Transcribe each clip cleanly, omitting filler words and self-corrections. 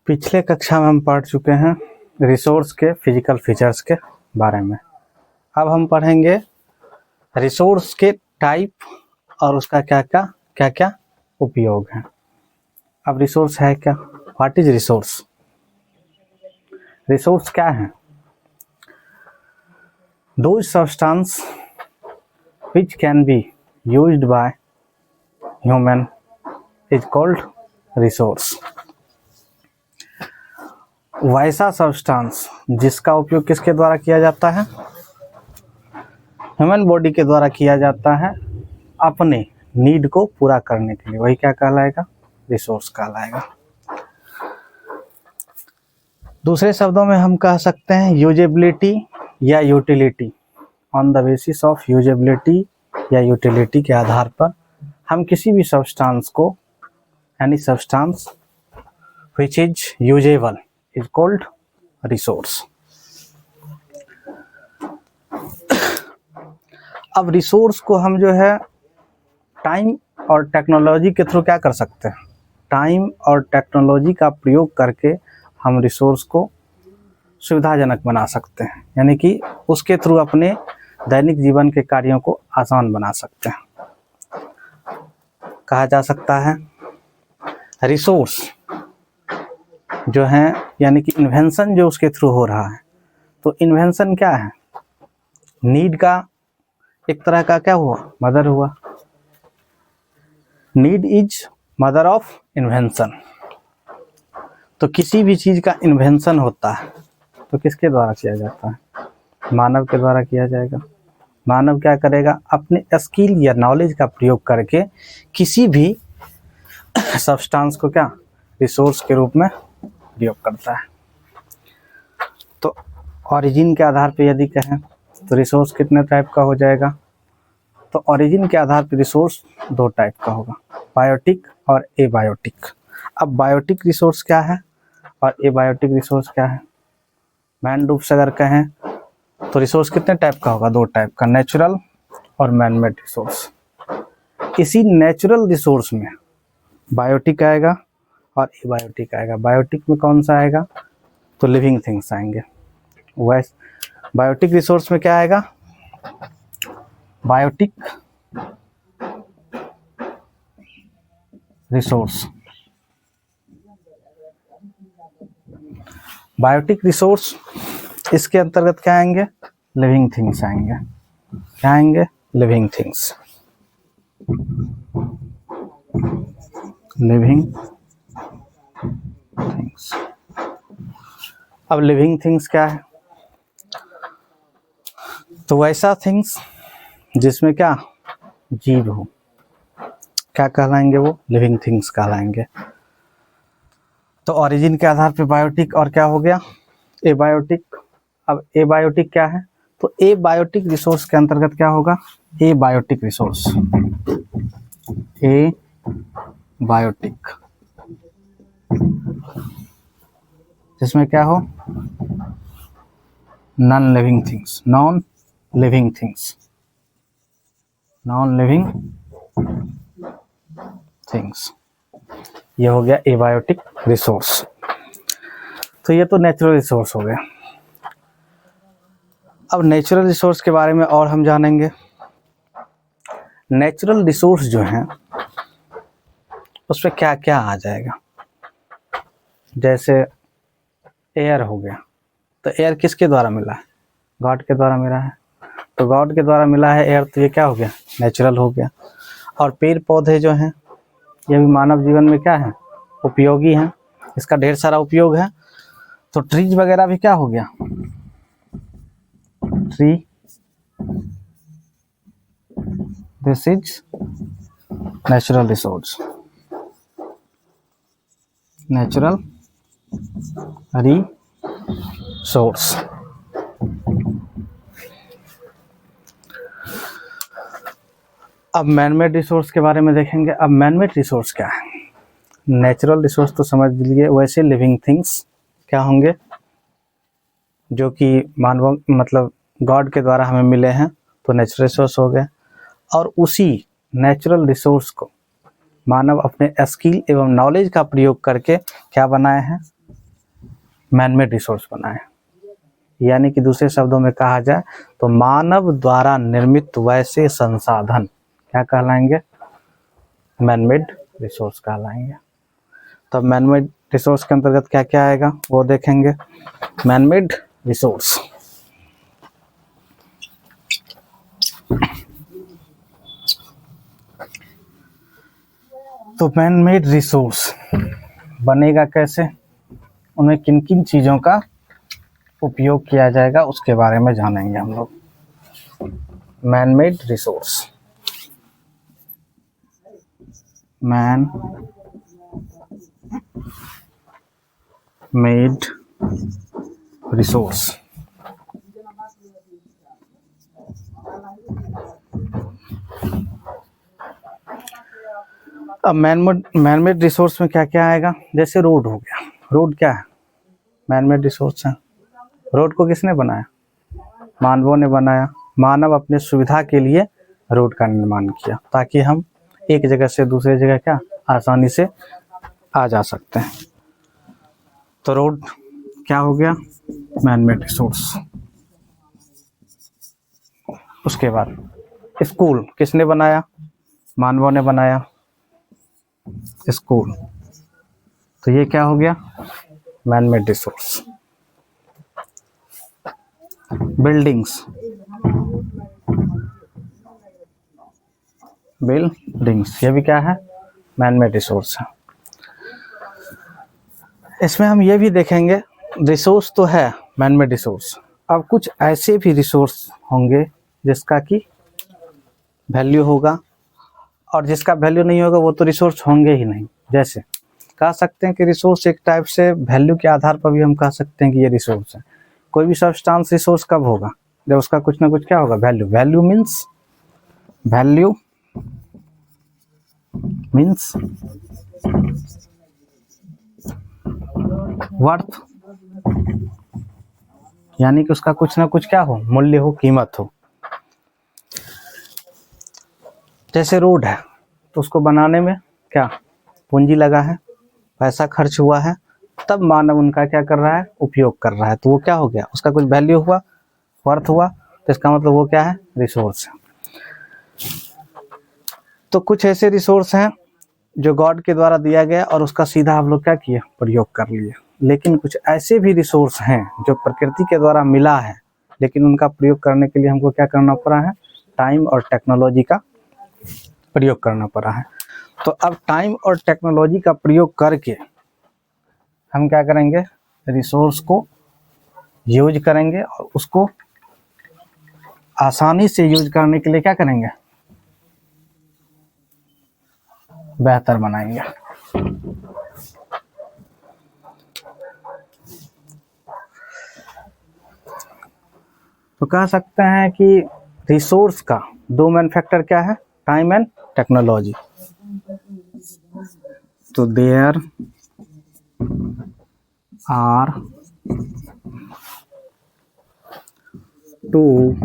पिछले कक्षा में हम पढ़ चुके हैं रिसोर्स के फिजिकल फीचर्स के बारे में। अब हम पढ़ेंगे रिसोर्स के टाइप और उसका क्या क्या उपयोग है। अब रिसोर्स है क्या? What is resource? रिसोर्स क्या है? Those substance which can be used by human is called resource। वैसा सब्सटेंस जिसका उपयोग किसके द्वारा किया जाता है? ह्यूमन बॉडी के द्वारा किया जाता है अपने नीड को पूरा करने के लिए, वही क्या कहलाएगा? रिसोर्स कहलाएगा। दूसरे शब्दों में हम कह सकते हैं यूजेबिलिटी या utility. On the basis of usability या यूटिलिटी के आधार पर हम किसी भी सब्सटेंस को, any substance which is usable is called resource. अब रिसोर्स को हम जो है टाइम और टेक्नोलॉजी के थ्रू क्या कर सकते हैं? टाइम और टेक्नोलॉजी का प्रयोग करके हम रिसोर्स को सुविधाजनक बना सकते हैं, यानी कि उसके थ्रू अपने दैनिक जीवन के कार्यों को आसान बना सकते हैं। कहा जा सकता है रिसोर्स जो है, यानी कि इन्वेंशन जो उसके थ्रू हो रहा है, तो इन्वेंशन क्या है? नीड का एक तरह का क्या हुआ? मदर हुआ। Need is mother of invention. तो किसी भी चीज का इन्वेंशन होता है तो किसके द्वारा किया जाता है? मानव के द्वारा किया जाएगा। मानव क्या करेगा? अपने स्किल या नॉलेज का प्रयोग करके किसी भी सब्सटेंस को क्या रिसोर्स के रूप में प्रयोग करता है। तो ओरिजिन के आधार पे यदि कहें तो रिसोर्स कितने टाइप का हो जाएगा? तो ओरिजिन के आधार पर रिसोर्स दो टाइप का होगा, बायोटिक और एबायोटिक। अब बायोटिक रिसोर्स क्या है और एबायोटिक रिसोर्स क्या है? मैन रूप से अगर कहें तो रिसोर्स कितने टाइप का होगा? दो टाइप का, नेचुरल और मैन मेड रिसोर्स। इसी नेचुरल रिसोर्स में बायोटिक आएगा और एबायोटिक आएगा। बायोटिक में कौन सा आएगा? तो लिविंग थिंग्स आएंगे। वैसे बायोटिक रिसोर्स में क्या आएगा? बायोटिक रिसोर्स, बायोटिक रिसोर्स इसके अंतर्गत क्या आएंगे? लिविंग थिंग्स आएंगे। क्या आएंगे? Living things. Living things. अब लिविंग थिंग्स क्या है? तो वैसा थिंग्स जिसमें क्या जीव हो, क्या कहलाएंगे? वो लिविंग थिंग्स कहलाएंगे। तो ओरिजिन के आधार पे बायोटिक और क्या हो गया? एबायोटिक। अब एबायोटिक क्या है? तो एबायोटिक रिसोर्स के अंतर्गत क्या होगा? Abiotic resource. एबायोटिक जिसमें क्या हो? Non living things. Non living things. Non living things, ये हो गया एबायोटिक रिसोर्स। तो ये तो नेचुरल रिसोर्स हो गया। अब नेचुरल रिसोर्स के बारे में और हम जानेंगे। नेचुरल रिसोर्स जो हैं उसमें क्या क्या आ जाएगा? जैसे एयर हो गया, तो एयर किसके द्वारा मिला है? गॉड के द्वारा मिला है। तो गॉड के द्वारा मिला है एयर, तो ये क्या हो गया? नेचुरल हो गया। और पेड़ पौधे जो हैं ये भी मानव जीवन में क्या है? उपयोगी हैं। इसका ढेर सारा उपयोग है। तो ट्रीज वगैरह भी क्या हो गया? Tree, this is natural resource. Natural resource. अब मैनमेड रिसोर्स के बारे में देखेंगे। अब मैनमेड रिसोर्स क्या है? नेचुरल रिसोर्स तो समझ लीजिए, वैसे लिविंग थिंग्स क्या होंगे जो कि मानव मतलब गॉड के द्वारा हमें मिले हैं, तो नेचुरल रिसोर्स हो गए। और उसी नेचुरल रिसोर्स को मानव अपने स्किल एवं नॉलेज का प्रयोग करके क्या बनाए हैं? मैन मेड रिसोर्स बना है। यानी कि दूसरे शब्दों में कहा जाए तो मानव द्वारा निर्मित वैसे संसाधन क्या कहलाएंगे? मैन मेड रिसोर्स कहलाएंगे। तब मैन मेड रिसोर्स के अंतर्गत क्या क्या आएगा वो देखेंगे। मैन मेड रिसोर्स, तो मैन मेड रिसोर्स बनेगा कैसे, उनमें किन किन चीज़ों का उपयोग किया जाएगा उसके बारे में जानेंगे हम लोग। Man made resource, man made resource. अब मैन मेड रिसोर्स में क्या क्या आएगा? जैसे रोड हो गया, रोड क्या है? मैन मेड रिसोर्स है। रोड को किसने बनाया? मानवों ने बनाया। मानव अपने सुविधा के लिए रोड का निर्माण किया ताकि हम एक जगह से दूसरे जगह क्या आसानी से आ जा सकते हैं। तो रोड क्या हो गया? Man made resource. उसके बाद स्कूल किसने बनाया? मानवों ने बनाया स्कूल, तो ये क्या हो गया? Man made resource. Buildings, buildings ये भी क्या है? मैन मेड रिसोर्स है। इसमें हम ये भी देखेंगे, रिसोर्स तो है मैन मेड रिसोर्स, अब कुछ ऐसे भी रिसोर्स होंगे जिसका कि वैल्यू होगा और जिसका वैल्यू नहीं होगा वो तो रिसोर्स होंगे ही नहीं। जैसे कह सकते हैं कि रिसोर्स एक टाइप से वैल्यू के आधार पर भी हम कह सकते हैं कि ये रिसोर्स है। कोई भी सब्सटेंस रिसोर्स कब होगा? जब उसका कुछ ना कुछ क्या होगा? वैल्यू। वैल्यू मीन्स वर्थ, यानी कि उसका कुछ ना कुछ क्या हो? मूल्य हो, कीमत हो। जैसे रोड है तो उसको बनाने में क्या पूंजी लगा है, पैसा खर्च हुआ है, तब मानव उनका क्या कर रहा है? उपयोग कर रहा है। तो वो क्या हो गया? उसका कुछ वैल्यू हुआ, वर्थ हुआ, तो इसका मतलब वो क्या है? रिसोर्स है। तो कुछ ऐसे रिसोर्स हैं जो गॉड के द्वारा दिया गया और उसका सीधा हम लोग क्या किए? प्रयोग कर लिए। लेकिन कुछ ऐसे भी रिसोर्स हैं जो प्रकृति के द्वारा मिला है, लेकिन उनका प्रयोग करने के लिए हमको क्या करना पड़ा है? टाइम और टेक्नोलॉजी का प्रयोग करना पड़ा है। तो अब टाइम और टेक्नोलॉजी का प्रयोग करके हम क्या करेंगे? रिसोर्स को यूज करेंगे और उसको आसानी से यूज करने के लिए क्या करेंगे? बेहतर बनाएंगे। तो कह सकते हैं कि रिसोर्स का दो मेन फैक्टर क्या है? Time and technology. तो there are two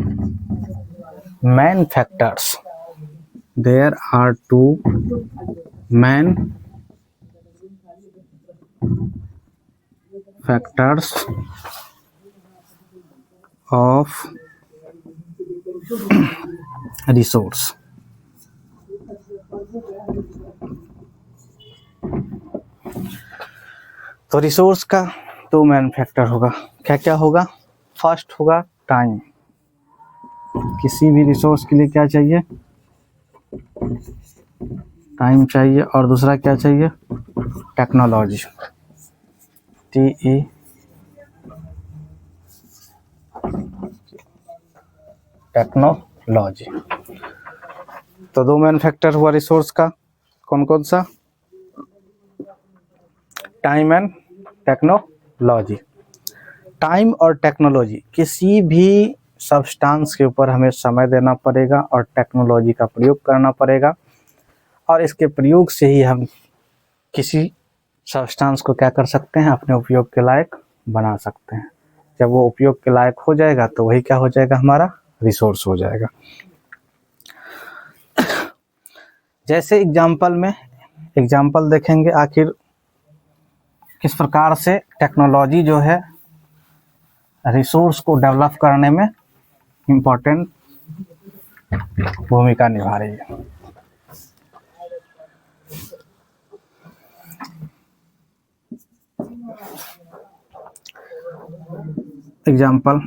main factors. There are two main factors of resource. तो रिसोर्स का दो मेन फैक्टर होगा। क्या क्या होगा? फर्स्ट होगा टाइम। किसी भी रिसोर्स के लिए क्या चाहिए? टाइम चाहिए। और दूसरा क्या चाहिए? Technology, TE technology. तो दो मेन फैक्टर हुआ रिसोर्स का, कौन कौन सा? Time and technology. टाइम और टेक्नोलॉजी, किसी भी सब्सटेंस के ऊपर हमें समय देना पड़ेगा और टेक्नोलॉजी का प्रयोग करना पड़ेगा, और इसके प्रयोग से ही हम किसी सब्सटेंस को क्या कर सकते हैं? अपने उपयोग के लायक बना सकते हैं। जब वो उपयोग के लायक हो जाएगा तो वही क्या हो जाएगा? हमारा रिसोर्स हो जाएगा। जैसे एग्जाम्पल देखेंगे, आखिर किस प्रकार से टेक्नोलॉजी जो है रिसोर्स को डेवलप करने में इम्पोर्टेंट भूमिका निभा रही है। Example,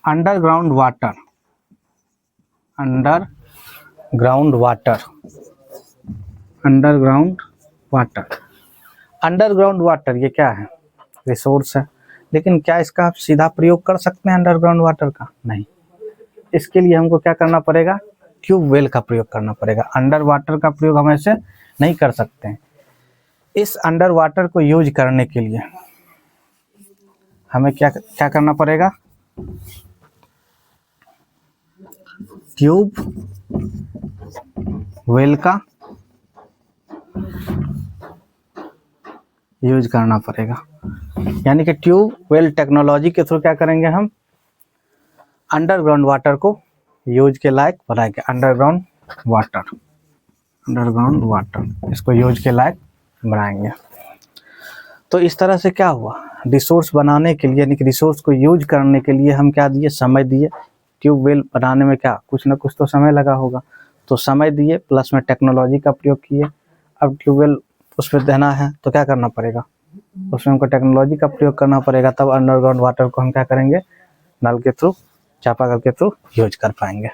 underground water, underground water, underground water, underground water ये क्या है? रिसोर्स है। लेकिन क्या इसका आप सीधा प्रयोग कर सकते हैं अंडरग्राउंड वाटर का? नहीं। इसके लिए हमको क्या करना पड़ेगा? ट्यूबवेल का प्रयोग करना पड़ेगा। अंडर वाटर का प्रयोग हम ऐसे नहीं कर सकते हैं। इस अंडर वाटर को यूज करने के लिए हमें क्या क्या करना पड़ेगा? ट्यूब वेल का यूज करना पड़ेगा। यानी कि ट्यूब वेल टेक्नोलॉजी के थ्रू क्या करेंगे? हम अंडरग्राउंड वाटर को यूज के लायक बनाएंगे। अंडरग्राउंड वाटर, अंडरग्राउंड वाटर, इसको यूज के लायक बनाएंगे। तो इस तरह से क्या हुआ? रिसोर्स बनाने के लिए, यानी कि रिसोर्स को यूज करने के लिए हम क्या दिए? समय दिए। ट्यूबवेल बनाने में क्या कुछ ना कुछ तो समय लगा होगा, तो समय दिए, प्लस में टेक्नोलॉजी का प्रयोग किए। अब ट्यूबवेल उस पर देना है तो क्या करना पड़ेगा? उसमें हमको टेक्नोलॉजी का प्रयोग करना पड़ेगा, तब अंडरग्राउंड वाटर को हम क्या करेंगे? नल के थ्रू, चापाकल के थ्रू यूज कर पाएंगे।